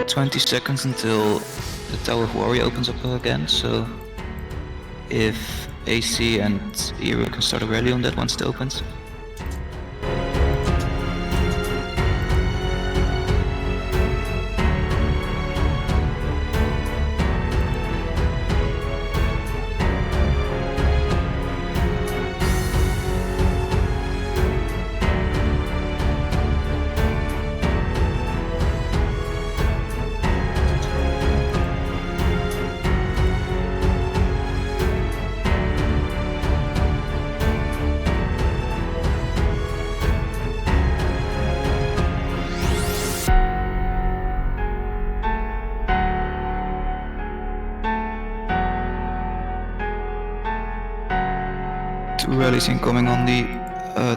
20 seconds until the Tower of Warrior opens up again, so if AC and Eru can start a rally on that once it opens. Two rallies incoming on the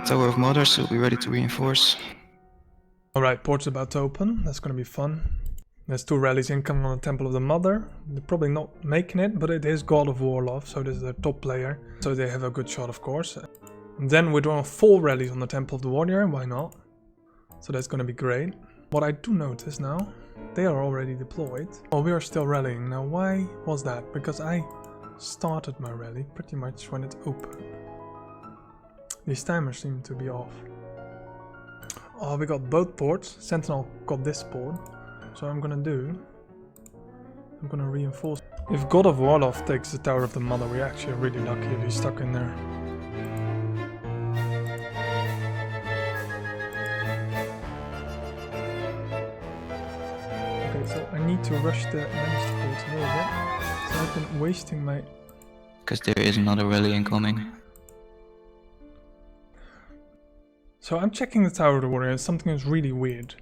Tower of Mother, so be ready to reinforce. Alright, port's about to open. That's gonna be fun. There's two rallies incoming on the Temple of the Mother. They're probably not making it, but it is God of Warlove, so this is their top player. So they have a good shot, of course. And then we're doing 4 rallies on the Temple of the Warrior, why not? So that's gonna be great. What I do notice now, they are already deployed. Oh, we are still rallying. Now why was that? Because I started my rally pretty much when it opened. These timers seem to be off. Oh, we got both ports. Sentinel got this port. So I'm gonna reinforce. If God of Warlove takes the Tower of the Mother, we're actually really lucky if he's stuck in there. Okay, so I need to rush the Lannister ports a little bit. So I've been wasting my... Because there is another rally incoming. So I'm checking the Tower of the Warrior and something is really weird.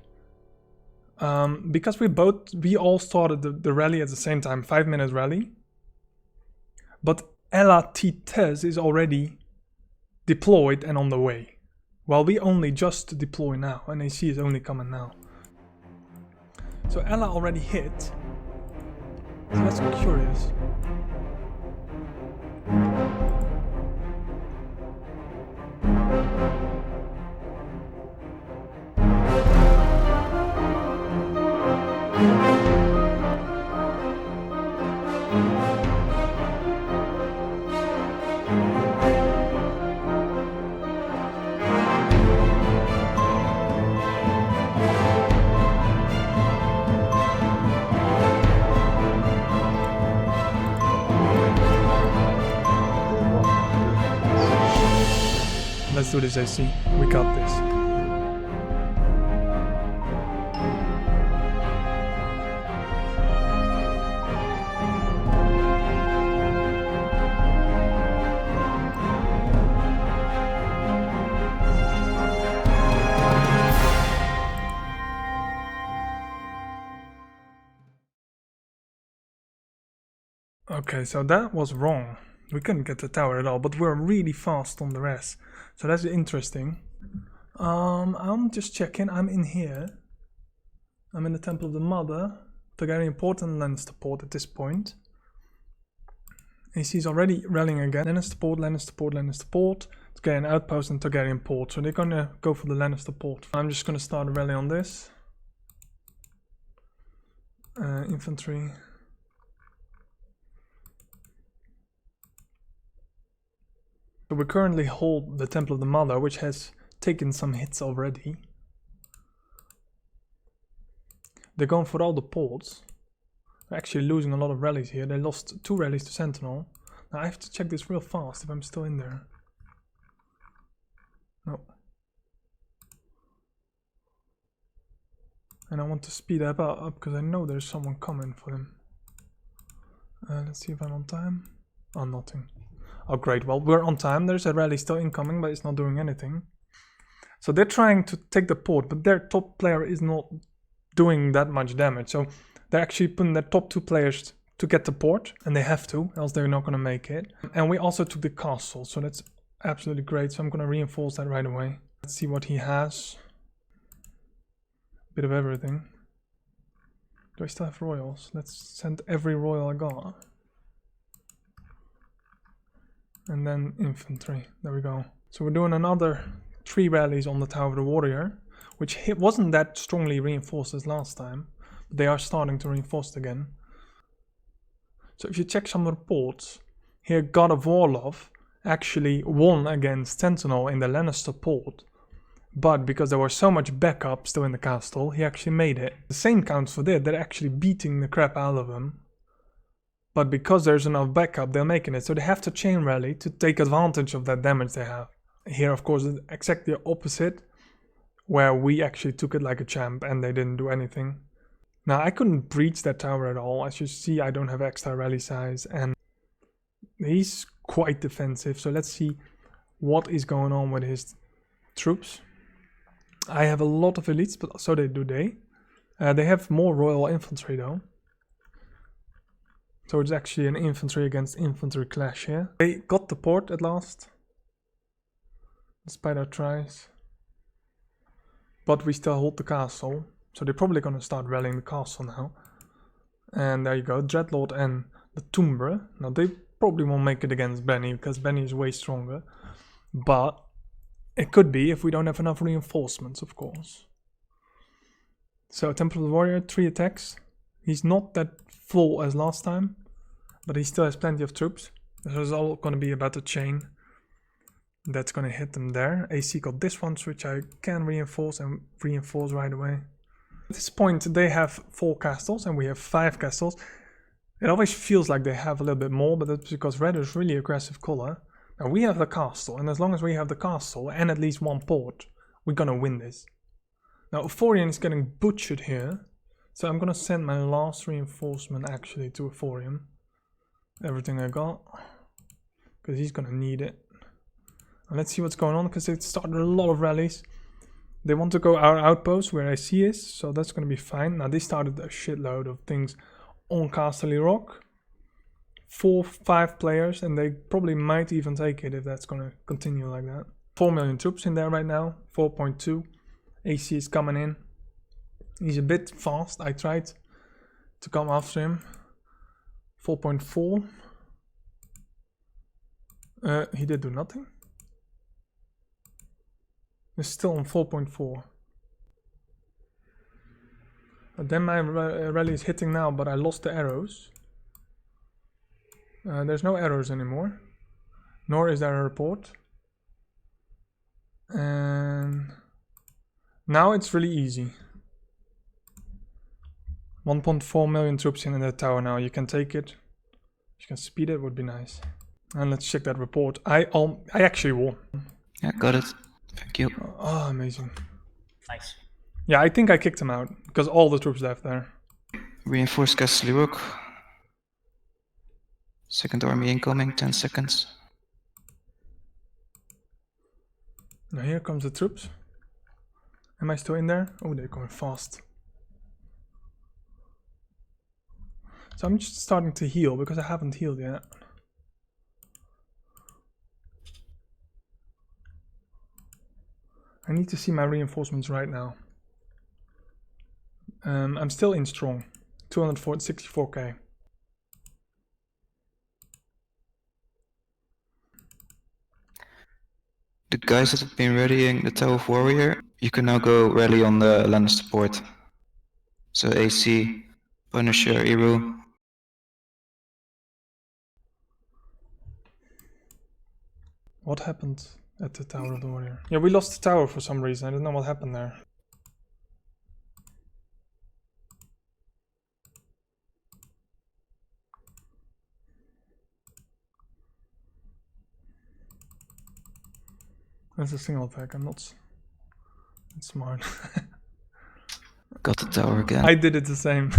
Because we all started the rally at the same time, 5-minute rally. But Ella T-Tez is already deployed and on the way. While we only just deploy now and AC is only coming now. So Ella already hit. So that's curious. Let's do this, AC. We got this. Okay, so that was wrong. We couldn't get the tower at all, but we're really fast on the rest. So that's interesting. I'm just checking. I'm in here. I'm in the Temple of the Mother. Targaryen port and Lannister port at this point. AC is already rallying again. Lannister port, Lannister port, Lannister port. Targaryen outpost and Targaryen port. So they're gonna go for the Lannister port. I'm just gonna start a rally on this. Infantry. So we currently hold the Temple of the Mother, which has taken some hits already. They're going for all the ports. They're actually losing a lot of rallies here. They lost 2 rallies to Sentinel. Now I have to check this real fast if I'm still in there. No. And I want to speed that up because I know there's someone coming for them. Let's see if I'm on time. Oh, nothing. Oh great, well we're on time. There's a rally still incoming, but it's not doing anything. So they're trying to take the port, but their top player is not doing that much damage. So they're actually putting their top 2 players to get the port, and they have to, else they're not going to make it. And we also took the castle, so that's absolutely great. So I'm going to reinforce that right away. Let's see what he has. Bit of everything. Do I still have royals? Let's send every royal I got. And then infantry. There we go. So we're doing another 3 rallies on the Tower of the Warrior, which wasn't that strongly reinforced as last time. They are starting to reinforce again. So if you check some reports, here God of Warlove actually won against Sentinel in the Lannister port. But because there was so much backup still in the castle, he actually made it. The same counts for that, they're actually beating the crap out of him. But because there's enough backup, they're making it. So they have to chain rally to take advantage of that damage they have. Here, of course, it's exactly the opposite, where we actually took it like a champ and they didn't do anything. Now, I couldn't breach that tower at all. As you see, I don't have extra rally size and he's quite defensive. So let's see what is going on with his troops. I have a lot of elites, but so do they. They have more royal infantry though. So it's actually an infantry against infantry clash here. They got the port at last, despite our tries. But we still hold the castle, so they're probably gonna start rallying the castle now. And there you go, Dreadlord and the Tumbre. Now they probably won't make it against Benny, because Benny is way stronger. But it could be if we don't have enough reinforcements, of course. So Temple of the Warrior, 3 attacks. He's not that full as last time, but he still has plenty of troops. So it's all going to be about the chain. That's going to hit them there. AC got this one, which I can reinforce and reinforce right away. At this point, they have 4 castles and we have 5 castles. It always feels like they have a little bit more, but that's because red is really aggressive color. Now we have the castle, and as long as we have the castle and at least 1 port, we're going to win this. Now Euphorion is getting butchered here. So I'm gonna send my last reinforcement actually to Euphorion. Everything I got. Because he's gonna need it. And let's see what's going on, because they started a lot of rallies. They want to go our outpost where AC is, so that's gonna be fine. Now they started a shitload of things on Castle Rock. 4-5 players, and they probably might even take it if that's gonna continue like that. 4 million troops in there right now, 4.2. AC is coming in. He's a bit fast. I tried to come after him. 4.4. He did do nothing. He's still on 4.4. But then my rally is hitting now, but I lost the arrows. There's no arrows anymore. Nor is there a report. And now it's really easy. 1.4 million troops in that tower now. You can take it. You can speed it, would be nice. And let's check that report. I actually won. Yeah, got it. Thank you. Oh, amazing. Nice. Yeah, I think I kicked him out because all the troops left there. Reinforce Castle Rook. Second army incoming, 10 seconds. Now here comes the troops. Am I still in there? Oh, they're going fast. So I'm just starting to heal because I haven't healed yet. I need to see my reinforcements right now. I'm still in strong. 264k. The guys that have been readying the Tower of Warrior, you can now go rally on the Lannister port. So AC, Punisher, Eru. What happened at the Tower of the Warrior? Yeah, we lost the tower for some reason. I don't know what happened there. That's a single attack. I'm not smart. Got the tower again. I did it the same.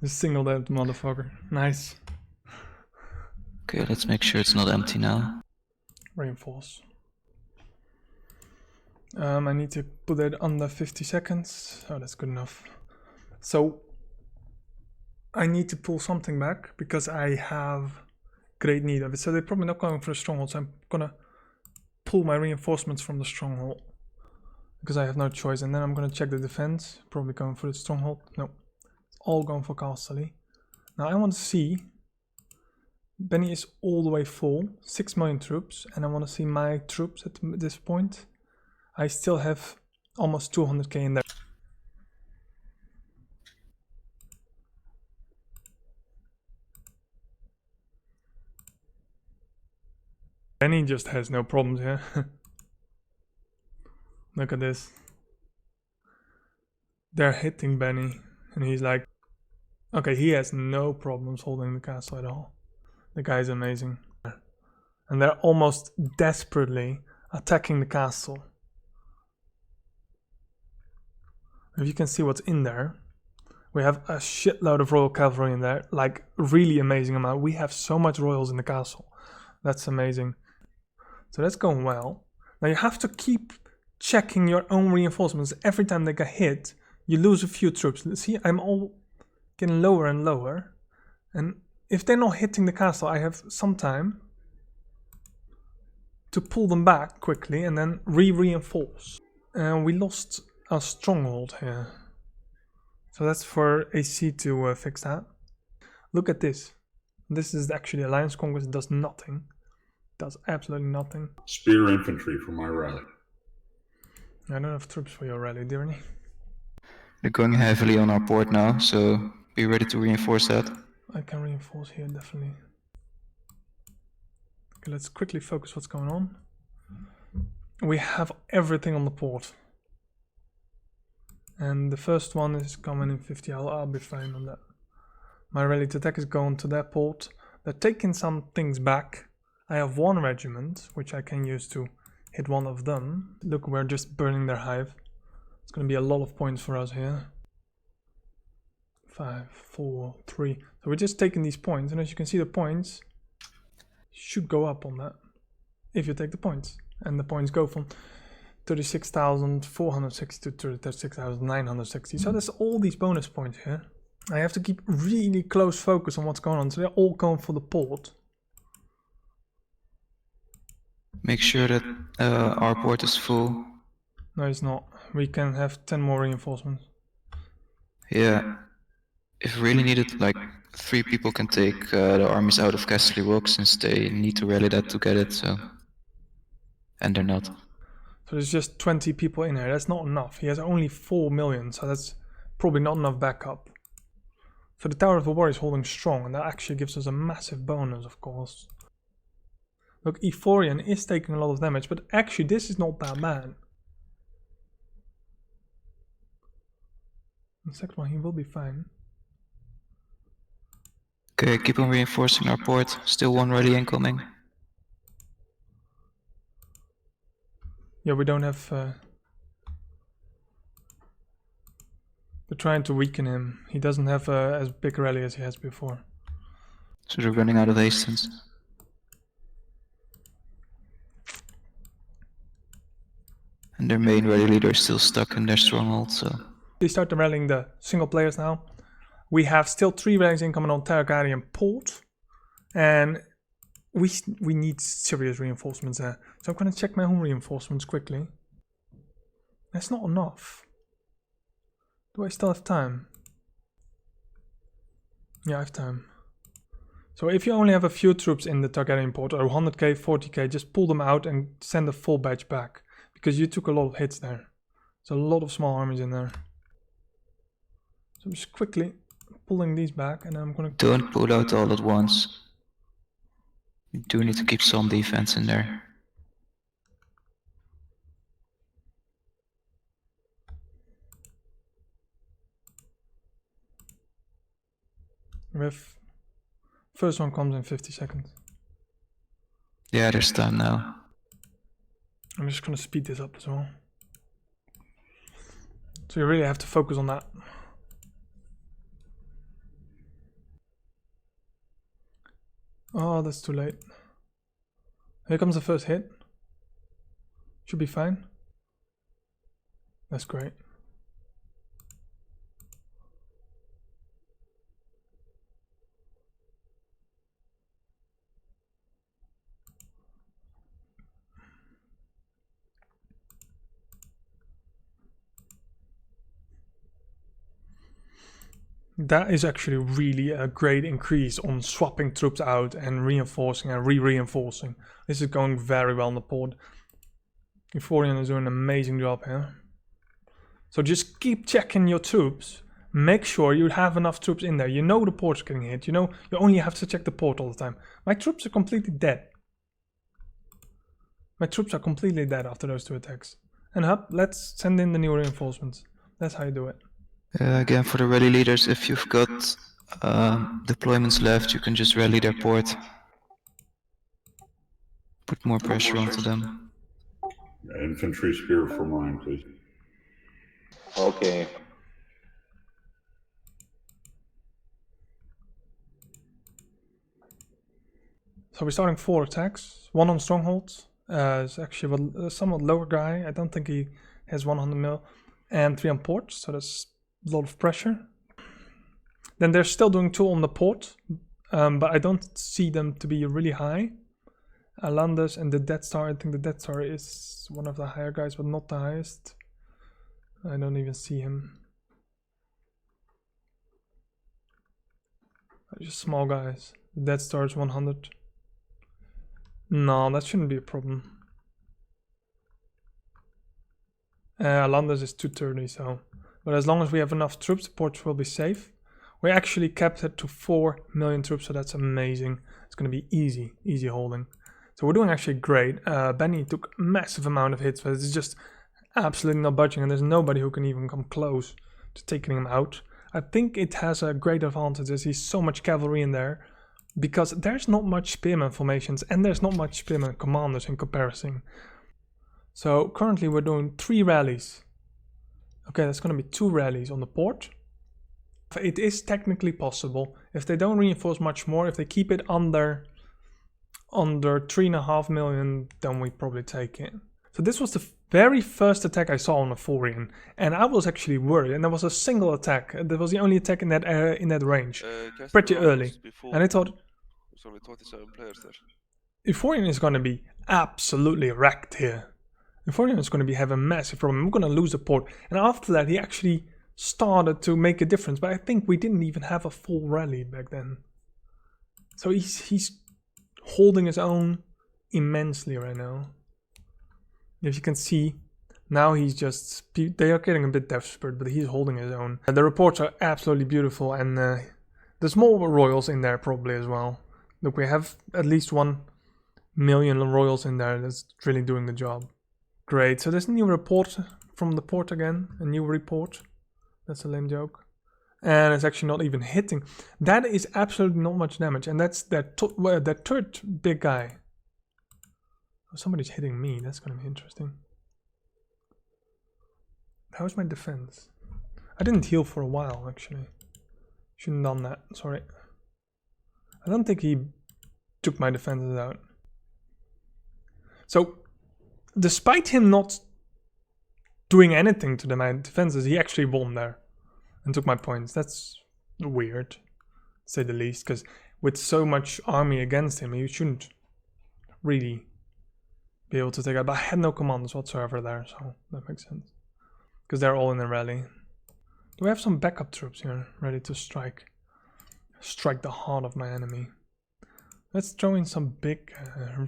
Just singled out the motherfucker. Nice. Okay, let's make sure it's not empty now. Reinforce. I need to put it under 50 seconds. Oh, that's good enough. So I need to pull something back because I have great need of it. So they're probably not going for the stronghold. So I'm gonna pull my reinforcements from the stronghold because I have no choice. And then I'm gonna check the defense. Probably going for the stronghold. No, it's all going for Castle. Now I want to see. Benny is all the way full, 6 million troops, and I want to see my troops at this point. I still have almost 200k in there. Benny just has no problems here. Look at this. They're hitting Benny, and he's like, okay, he has no problems holding the castle at all. The guy's amazing. And they're almost desperately attacking the castle. If you can see what's in there, we have a shitload of royal cavalry in there, like really amazing amount. We have so much royals in the castle. That's amazing. So that's going well. Now you have to keep checking your own reinforcements. Every time they get hit, you lose a few troops. See, I'm all getting lower and lower. And if they're not hitting the castle, I have some time to pull them back quickly and then reinforce. And we lost our stronghold here. So that's for AC to fix that. Look at this. This is actually Alliance Conquest. It does nothing. It does absolutely nothing. Spear infantry for my rally. I don't have troops for your rally, do you? They're going heavily on our port now, so be ready to reinforce that. I can reinforce here, definitely. Okay, let's quickly focus what's going on. We have everything on the port. And the first one is coming in 50. I'll be fine on that. My rally to attack is going to that port. They're taking some things back. I have one regiment, which I can use to hit one of them. Look, we're just burning their hive. It's going to be a lot of points for us here. 5, 4, 3. So we're just taking these points, and as you can see, the points should go up on that if you take the points. And the points go from 36,460 to 36,960. So there's all these bonus points here. I have to keep really close focus on what's going on. So they're all going for the port. Make sure that our port is full. No, it's not. We can have 10 more reinforcements. Yeah. If really needed, like 3 people can take the armies out of Castle Rock, since they need to rally that to get it, so... And they're not. So there's just 20 people in here. That's not enough. He has only 4 million, so that's probably not enough backup. So the Tower of the War is holding strong, and that actually gives us a massive bonus, of course. Look, Euphorion is taking a lot of damage, but actually this is not that bad. The second one, he will be fine. Okay, keep on reinforcing our port. Still 1 rally incoming. Yeah, we don't have... They're trying to weaken him. He doesn't have as big a rally as he has before. So they're running out of Hastings. And their main rally leader is still stuck in their stronghold, so... They start rallying the single players now. We have still 3 rallies incoming on Targaryen Port. And we need serious reinforcements there. So I'm going to check my home reinforcements quickly. That's not enough. Do I still have time? Yeah, I have time. So if you only have a few troops in the Targaryen Port, or 100k, 40k, just pull them out and send a full batch back. Because you took a lot of hits there. There's a lot of small armies in there. So I'm just quickly pulling these back, and then I'm going to... Don't pull out all at once. You do need to keep some defense in there. We have... First one comes in 50 seconds. Yeah, there's time now. I'm just going to speed this up as well. So you really have to focus on that. Oh, that's too late. Here comes the first hit. Should be fine. That's great. That is actually really a great increase on swapping troops out and reinforcing and re-reinforcing. This is going very well on the port. Euphorion is doing an amazing job here. So just keep checking your troops. Make sure you have enough troops in there. You know the port's getting hit. You know you only have to check the port all the time. My troops are completely dead. My troops are completely dead after those 2 attacks. And Hub, let's send in the new reinforcements. That's how you do it. Again, for the rally leaders, if you've got deployments left, you can just rally their port. Put more pressure onto them. Infantry spear for mine, please. Okay. So we're starting 4 attacks. 1 on strongholds. It's actually a somewhat lower guy. I don't think he has 100 mil. And 3 on port, so that's a lot of pressure. Then they're still doing 2 on the port, but I don't see them to be really high. Allis and the Death Star, I think the Death Star is one of the higher guys, but not the highest. I don't even see him. Just small guys. The Death Star is 100. No, that shouldn't be a problem. Allis is 230, so. But as long as we have enough troops, the ports will be safe. We actually capped it to 4 million troops, so that's amazing. It's going to be easy holding. So we're doing actually great. Benny took a massive amount of hits, but it's just absolutely not budging, and there's nobody who can even come close to taking him out. I think it has a great advantage as he's so much cavalry in there, because there's not much spearman formations and there's not much spearman commanders in comparison. So currently we're doing 3 rallies. Okay, that's going to be 2 rallies on the port. It is technically possible if they don't reinforce much more. If they keep it under 3.5 million, then we probably take it. So this was the very first attack I saw on a Forian, and I was actually worried. And there was a single attack. That was the only attack in that range, pretty early. And I thought, Euphorian is going to be absolutely wrecked here. Euphorian is going to have a massive problem. We're going to lose a port. And after that, he actually started to make a difference. But I think we didn't even have a full rally back then. So he's holding his own immensely right now. If you can see, now he's just, they are getting a bit desperate, but he's holding his own. The reports are absolutely beautiful, and there's more royals in there probably as well. Look, we have at least 1 million royals in there that's really doing the job. Great, so there's a new report from the port again, a new report. That's a lame joke. And it's actually not even hitting. That is absolutely not much damage, and that's that third big guy. Oh, somebody's hitting me, that's gonna be interesting. How's my defense? I didn't heal for a while, actually. Shouldn't have done that, sorry. I don't think he took my defenses out. So, despite him not doing anything to my defenses, he actually won there and took my points. That's weird, to say the least, because with so much army against him, he shouldn't really be able to take out. But I had no commanders whatsoever there, so that makes sense. Because they're all in a rally. Do we have some backup troops here ready to strike? Strike the heart of my enemy. Let's throw in some big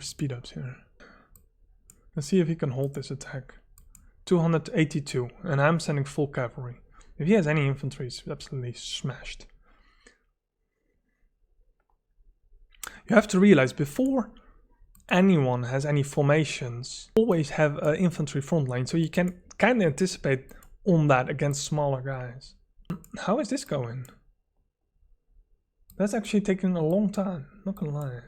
speed ups here. Let's see if he can hold this attack. 282, and I'm sending full cavalry. If he has any infantry, he's absolutely smashed. You have to realize, before anyone has any formations, always have an infantry front line, so you can kind of anticipate on that against smaller guys. How is this going? That's actually taking a long time, not gonna lie.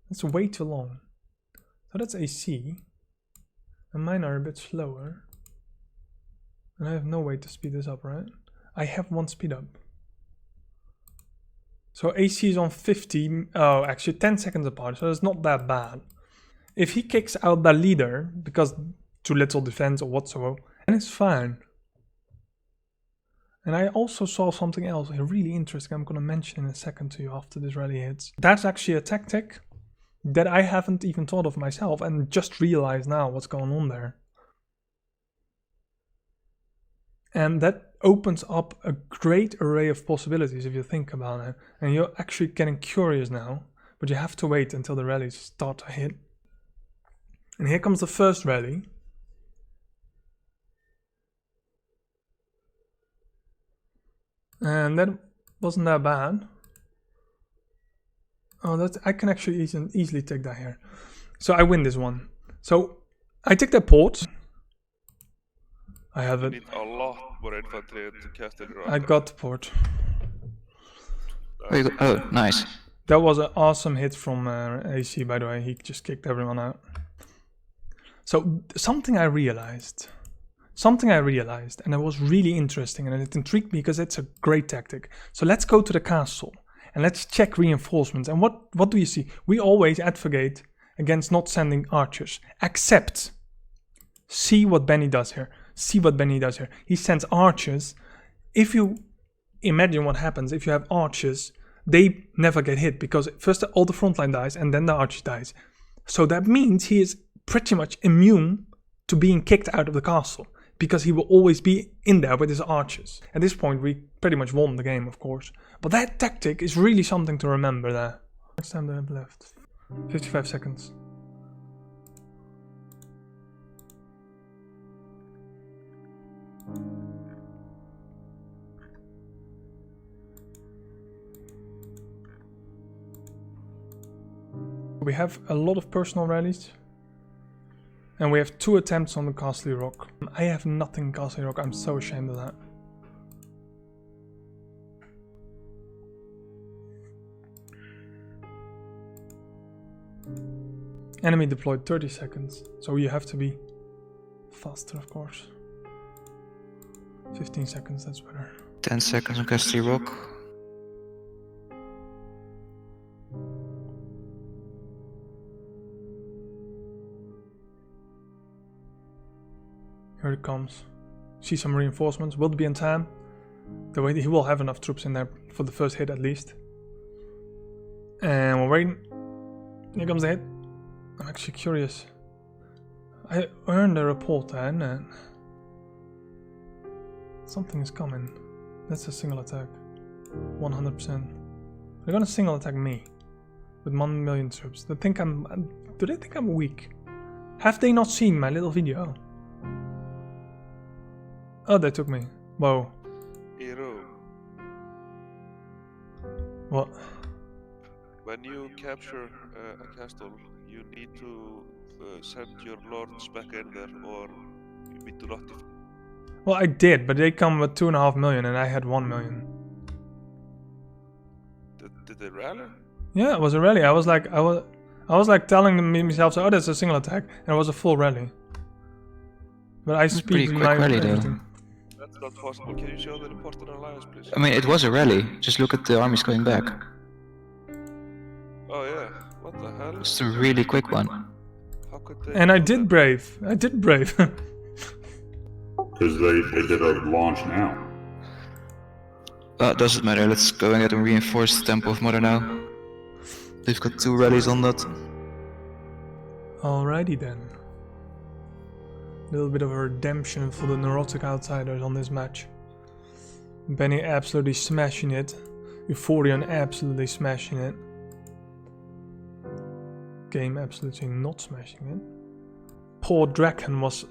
That's way too long. So that's AC, and mine are a bit slower. And I have no way to speed this up, right? I have 1 speed up. So AC is on 50, oh, actually 10 seconds apart, so it's not that bad. If he kicks out the leader, because too little defense or whatsoever, then it's fine. And I also saw something else really interesting I'm going to mention in a second to you after this rally hits. That's actually a tactic that I haven't even thought of myself and just realized now what's going on there. And that opens up a great array of possibilities if you think about it. And you're actually getting curious now, but you have to wait until the rallies start to hit. And here comes the first rally. And that wasn't that bad. Oh, I can actually easily take that here. So I win this one. So I take that port. I have You it. need a lot more infantry to Castle Rock. I got the port. Oh, oh, nice. That was an awesome hit from AC, by the way. He just kicked everyone out. So something I realized, and it was really interesting, and it intrigued me because it's a great tactic. So let's go to the castle and let's check reinforcements. And what do you see? We always advocate against not sending archers, except see what Benny does here. See what Benny does here. He sends archers. If you imagine what happens if you have archers, they never get hit because first all the front line dies and then the archer dies. So that means he is pretty much immune to being kicked out of the castle because he will always be in there with his archers. At this point we pretty much won the game, of course. But that tactic is really something to remember there. Next time they have left. 55 seconds. We have a lot of personal rallies. And we have 2 attempts on the Castle Rock. I have nothing Castle Rock, I'm so ashamed of that. Enemy deployed 30 seconds, so you have to be faster, of course. 15 seconds, that's better. 10 seconds on Castle Rock. Here it comes. See some reinforcements, will be in time. The way he will have enough troops in there for the first hit at least. And we're waiting. Here comes the hit. I'm actually curious. I earned a report then and something is coming. That's a single attack. 100%. They're gonna single attack me with 1 million troops. Do they think I'm weak? Have they not seen my little video? Oh, they took me. Whoa. Hero, What? when you capture a castle, you need to send your lords back in there, or we do not. Well, I did, but they come with 2.5 million and I had 1 million. Did they rally? Yeah, it was a rally. I was like telling myself, oh, that's a single attack, and it was a full rally. But I speed Pretty quick rally though. That's not possible. Can you show the report on Alliance, please? I mean, it was a rally. Just look at the armies going back. Oh yeah. What the hell? It's a really quick one. How could they? And I do did that? brave. I did brave. Because they did a launch now. Doesn't matter. Let's go and get a reinforced Temple of Mother now. They've got 2 rallies on that. Alrighty then. A little bit of a redemption for the Neurotic Outsiders on this match. Benny absolutely smashing it. Euphorion absolutely smashing it. Game absolutely not smashing it. Poor Draken was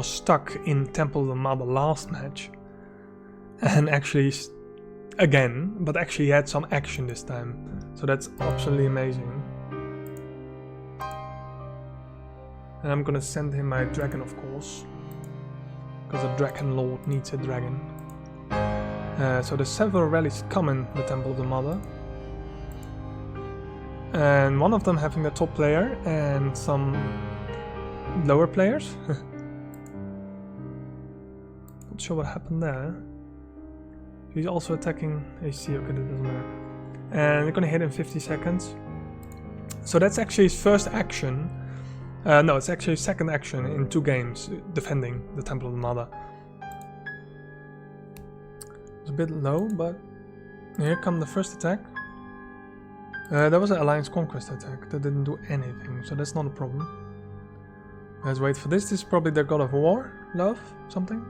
stuck in Temple of the Mother last match. And actually, again, but actually had some action this time. So that's absolutely amazing. And I'm gonna send him my dragon, of course. Because the Dragon Lord needs a dragon. So there's several rallies coming, the Temple of the Mother. And one of them having the top player and some lower players. Not sure what happened there. He's also attacking AC, okay, that doesn't matter. And they're gonna hit in 50 seconds. So that's actually his first action. No, it's actually his second action in 2 games, defending the Temple of the Mother. It's a bit low, but here come the first attack. That was an Alliance Conquest attack, that didn't do anything, so that's not a problem. Let's wait for this. This is probably their God of War, love, something.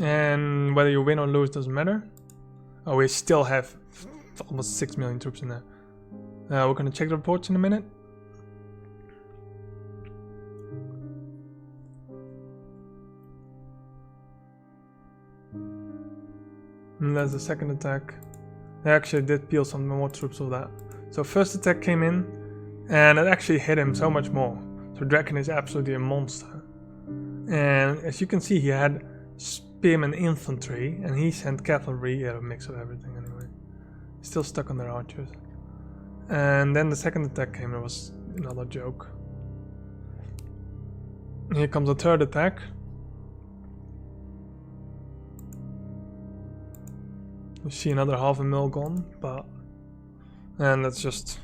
And whether you win or lose doesn't matter. Oh, we still have almost 6 million troops in there. We're gonna check the reports in a minute. And there's the second attack. They actually did peel some more troops of that. So first attack came in, and it actually hit him so much more. So Draken is absolutely a monster. And as you can see, he had spearmen infantry, and he sent cavalry, a mix of everything anyway. Still stuck on their archers. And then the second attack came, it was another joke. Here comes a third attack. You see another half a mil gone, but... And that's just